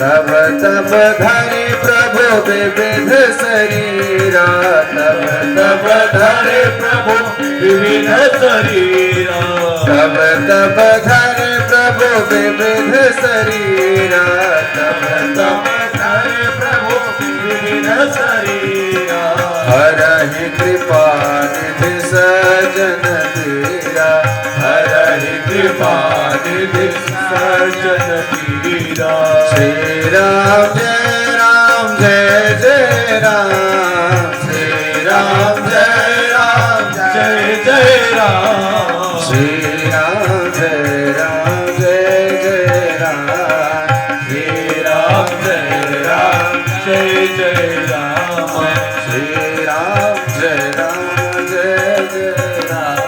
तब तब धरे प्रभु विविध शरीरा, तब तब धरे प्रभु विविध शरीरा, तब तब धरे प्रभु विविध शरीरा, तब तब धरे प्रभु विविध शरीरा। हरहि कृपा निधि सजन तेरा, हरहि कृपा निधि सजन तेरा। श्री राम जय राम जय जय राम, श्री राम जय राम जय जय राम, श्री राम जय राम जय जय राम, श्री राम जय राम जय जय राम, श्री राम जय राम जय जय राम,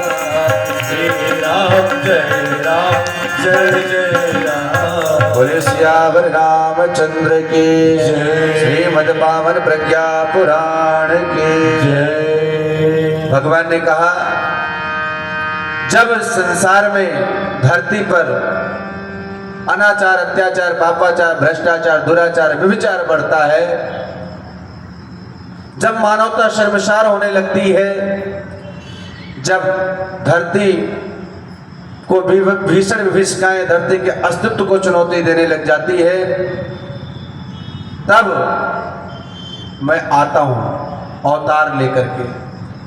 श्री राम जय राम जय जय राम। बोले सियावर रामचंद्र की जय। श्रीमद् पावन प्रज्ञा पुराण की जय। भगवान ने कहा जब संसार में धरती पर अनाचार, अत्याचार, पापाचार, भ्रष्टाचार, दुराचार, व्यभिचार बढ़ता है, जब मानवता शर्मसार होने लगती है, जब धरती को भीषण विभीषिकाएं धरती के अस्तित्व को चुनौती देने लग जाती है, तब मैं आता हूं अवतार लेकर के।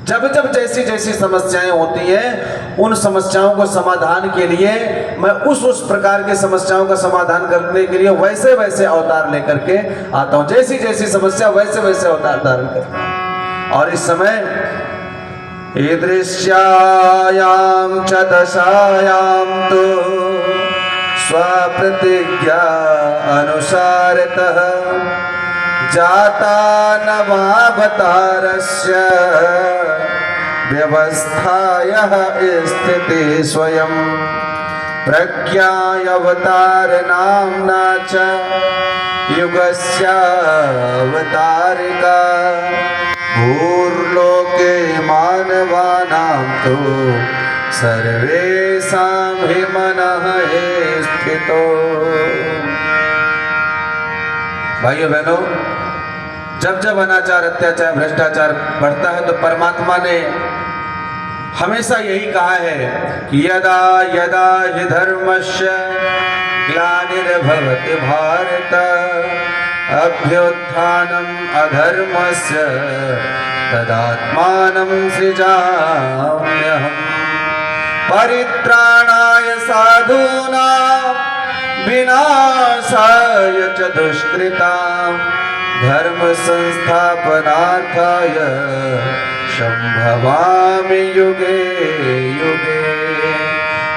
जब जब जैसी जैसी समस्याएं होती हैं, उन समस्याओं को समाधान के लिए मैं उस प्रकार की समस्याओं का समाधान करने के लिए वैसे वैसे अवतार लेकर के आता हूं। जैसी जैसी समस्या वैसे वैसे अवतार धारण करता हूं। और इस समय ईदृश्यायां च दशायां तो स्वप्रतिज्ञा अनुसारतः जाता नवावतारस्य व्यवस्थायः स्थिति स्वयं प्रज्ञावतार नाम्ना च युगस्य अवतारिका भूर्लोके मानवानां तो सर्वेषां हि मनः स्थितो। भाइयों बहनों, जब जब अनाचार, अत्याचार, भ्रष्टाचार बढ़ता है तो परमात्मा ने हमेशा यही कहा है कि यदा यदा हि धर्मस्य ग्लानिर्भवति भारत अभ्युत्थानम् अधर्मस्य तदात्मानं सृजाम्यहम् परित्राणाय साधूनां विनाशाय च दुष्कृतां धर्म संस्थापनार्थाय संभवामि युगे युगे,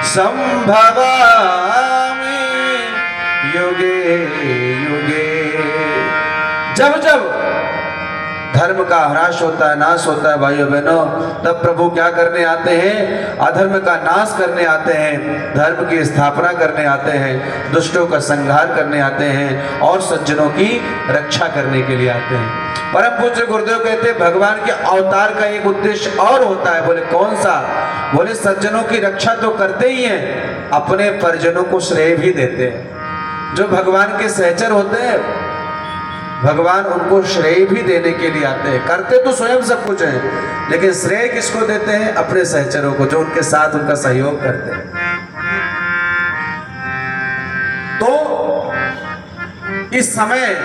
संभवामि युगे युगे। जब जब धर्म का ह्रास होता है, नाश होता है भाइयों बहनों, तब प्रभु क्या करने आते हैं? अधर्म का नाश करने आते हैं, धर्म की स्थापना करने आते हैं, दुष्टों का संहार करने आते हैं और सज्जनों की रक्षा करने के लिए आते हैं। परम पूज्य गुरुदेव कहते हैं भगवान के अवतार का एक उद्देश्य और होता है। बोले कौन सा? बोले सज्जनों की रक्षा तो करते ही हैं, अपने परिजनों को श्रेय भी देते हैं। जो भगवान के सहचर होते हैं, भगवान उनको श्रेय भी देने के लिए आते हैं। करते तो स्वयं सब कुछ है, लेकिन श्रेय किसको देते हैं? अपने सहचरों को, जो उनके साथ उनका सहयोग करते हैं। तो इस समय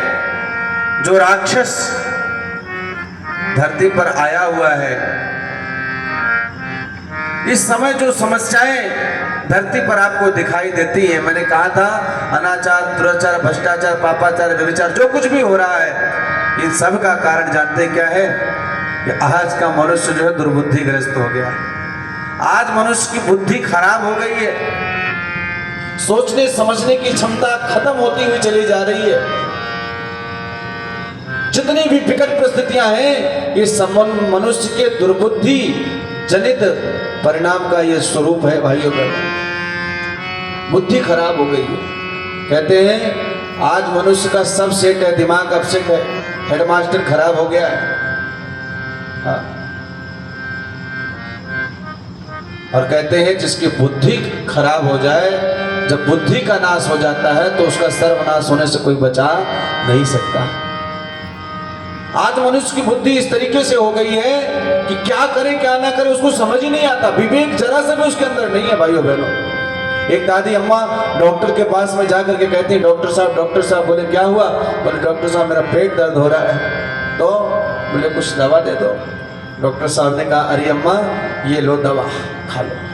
जो राक्षस धरती पर आया हुआ है, इस समय जो समस्याएं धरती पर आपको दिखाई देती है, मैंने कहा था अनाचार, दुराचार, भ्रष्टाचार, पापाचार, व्यभिचार, जो कुछ भी हो रहा है, इन सब का कारण जानते क्या है? कि आज का मनुष्य जो है दुर्बुद्धिग्रस्त हो गया। आज मनुष्य की बुद्धि खराब हो गई है, सोचने समझने की क्षमता खत्म होती हुई चली जा रही है। जितनी भी विकट परिस्थितियां हैं, ये मनुष्य के दुर्बुद्धि जनित परिणाम का ये स्वरूप है भाइयों बहनों। बुद्धि खराब हो गई है। कहते हैं आज मनुष्य का सब सेट है, दिमाग अपसेट है, हेडमास्टर खराब हो गया है। हाँ। और कहते हैं जिसकी बुद्धि खराब हो जाए जब बुद्धि का नाश हो जाता है तो उसका सर्वनाश होने से कोई बचा नहीं सकता। आज मनुष्य की बुद्धि इस तरीके से हो गई है कि क्या करे क्या ना करे उसको समझ ही नहीं आता, विवेक जरा सा भी उसके अंदर नहीं है भाइयों बहनों। एक दादी अम्मा डॉक्टर के पास में जाकर के कहती है, डॉक्टर साहब। बोले क्या हुआ? बोले डॉक्टर साहब मेरा पेट दर्द हो रहा है। तो बोले कुछ दवा दे दो। डॉक्टर साहब ने कहा अरे अम्मा ये लो दवा खा लो।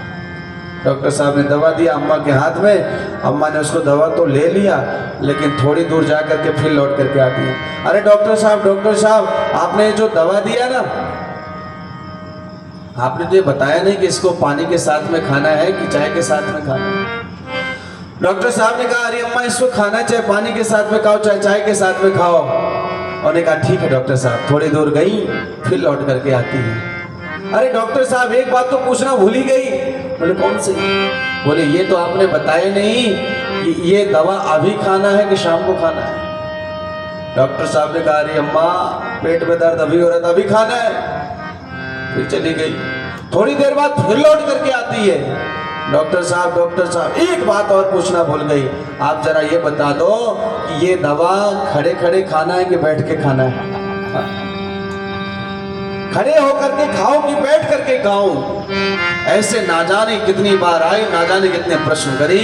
डॉक्टर साहब ने दवा दिया अम्मा के हाथ में। अम्मा ने उसको दवा तो ले लिया, लेकिन थोड़ी दूर जा करके फिर लौट करके आती है, अरे डॉक्टर साहब आपने जो दवा दिया ना, आपने तो ये बताया नहीं कि इसको पानी के साथ में खाना है कि चाय के साथ में खाना है। डॉक्टर साहब ने कहा अरे अम्मा इसको खाना चाहे पानी के साथ में खाओ चाहे चाय के साथ में खाओ। उन्होंने कहा ठीक है डॉक्टर साहब। थोड़ी दूर गई फिर लौट करके आती है, अरे डॉक्टर साहब एक बात तो पूछना भूल ही गई। बोले कौन सी? बोले ये तो आपने बताया नहीं कि ये दवा अभी खाना है कि शाम को खाना है। डॉक्टर साहब ने कहा अरे अम्मा पेट में दर्द अभी हो रहा था, अभी खाना है। फिर चली गई। थोड़ी देर बाद फिर लौट करके आती है, डॉक्टर साहब एक बात और पूछना भूल गई, आप जरा ये बता दो कि ये दवा खड़े खड़े खाना है कि बैठ के खाना है? खड़े होकर के खाओ कि बैठ करके खाओ? ऐसे ना जाने कितनी बार आई, ना जाने कितने प्रश्न करी।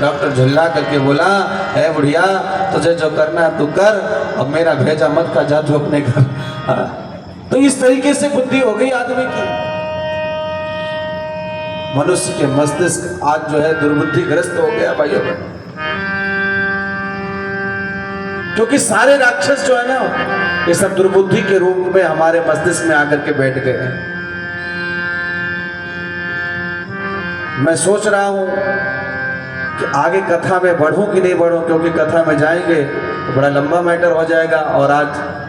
डॉक्टर झुल्ला करके बोला है बुढ़िया तुझे जो करना है तू कर, अब मेरा भेजा मत का जा तू अपने घर। तो इस तरीके से बुद्धि हो गई आदमी की। मनुष्य के मस्तिष्क आज जो है दुर्बुद्धिग्रस्त हो गया भाइयों बहनों, क्योंकि सारे राक्षस जो है ना ये सब दुर्बुद्धि के रूप में हमारे मस्तिष्क में आकर के बैठ गए हैं। मैं सोच रहा हूं कि आगे कथा में बढ़ूं कि नहीं बढ़ूं, क्योंकि कथा में जाएंगे तो बड़ा लंबा मैटर हो जाएगा और आज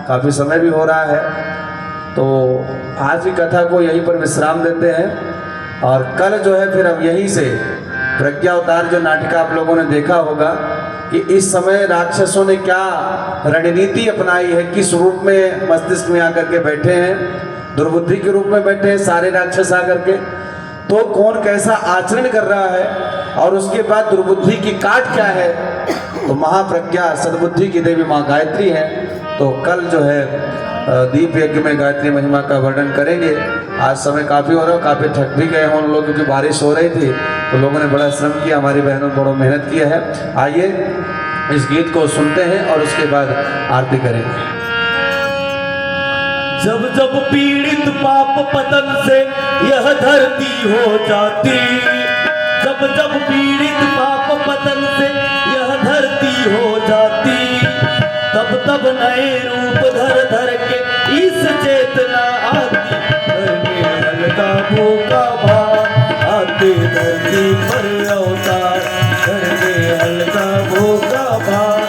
काफी समय भी हो रहा है। तो आज की कथा को यहीं पर विश्राम देते हैं और कल जो है फिर हम यहीं से प्रज्ञा अवतार जो नाटक आप लोगों ने देखा होगा कि इस समय राक्षसों ने क्या रणनीति अपनाई है, किस रूप में मस्तिष्क में आकर के बैठे हैं, दुर्बुद्धि के रूप में बैठे हैं सारे राक्षस आकर के। तो कौन कैसा आचरण कर रहा है और उसके बाद दुर्बुद्धि की काट क्या है, तो महाप्रज्ञा सद्बुद्धि की देवी माँ गायत्री है। तो कल जो है दीप यज्ञ में गायत्री महिमा का वर्णन करेंगे। आज समय काफ़ी हो रहा, काफ़ी थक भी गए हैं उन लोग क्योंकि बारिश हो रही थी, तो लोगों ने बड़ा श्रम किया, हमारी बहनों ने बड़ा मेहनत किया है। आइए इस गीत को सुनते हैं और उसके बाद आरती करेंगे। जब जब पीड़ित पाप पतन से यह धरती हो जाती, जब जब पीड़ित पाप पतन से यह धरती हो जाती, तब तब नए रूप धर धर के इस चेतना आती, करने हल्का भूखा भार आते धरती पर अवतार, करने हल्का भूखा भार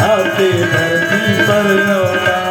आते धरती पर अवतार।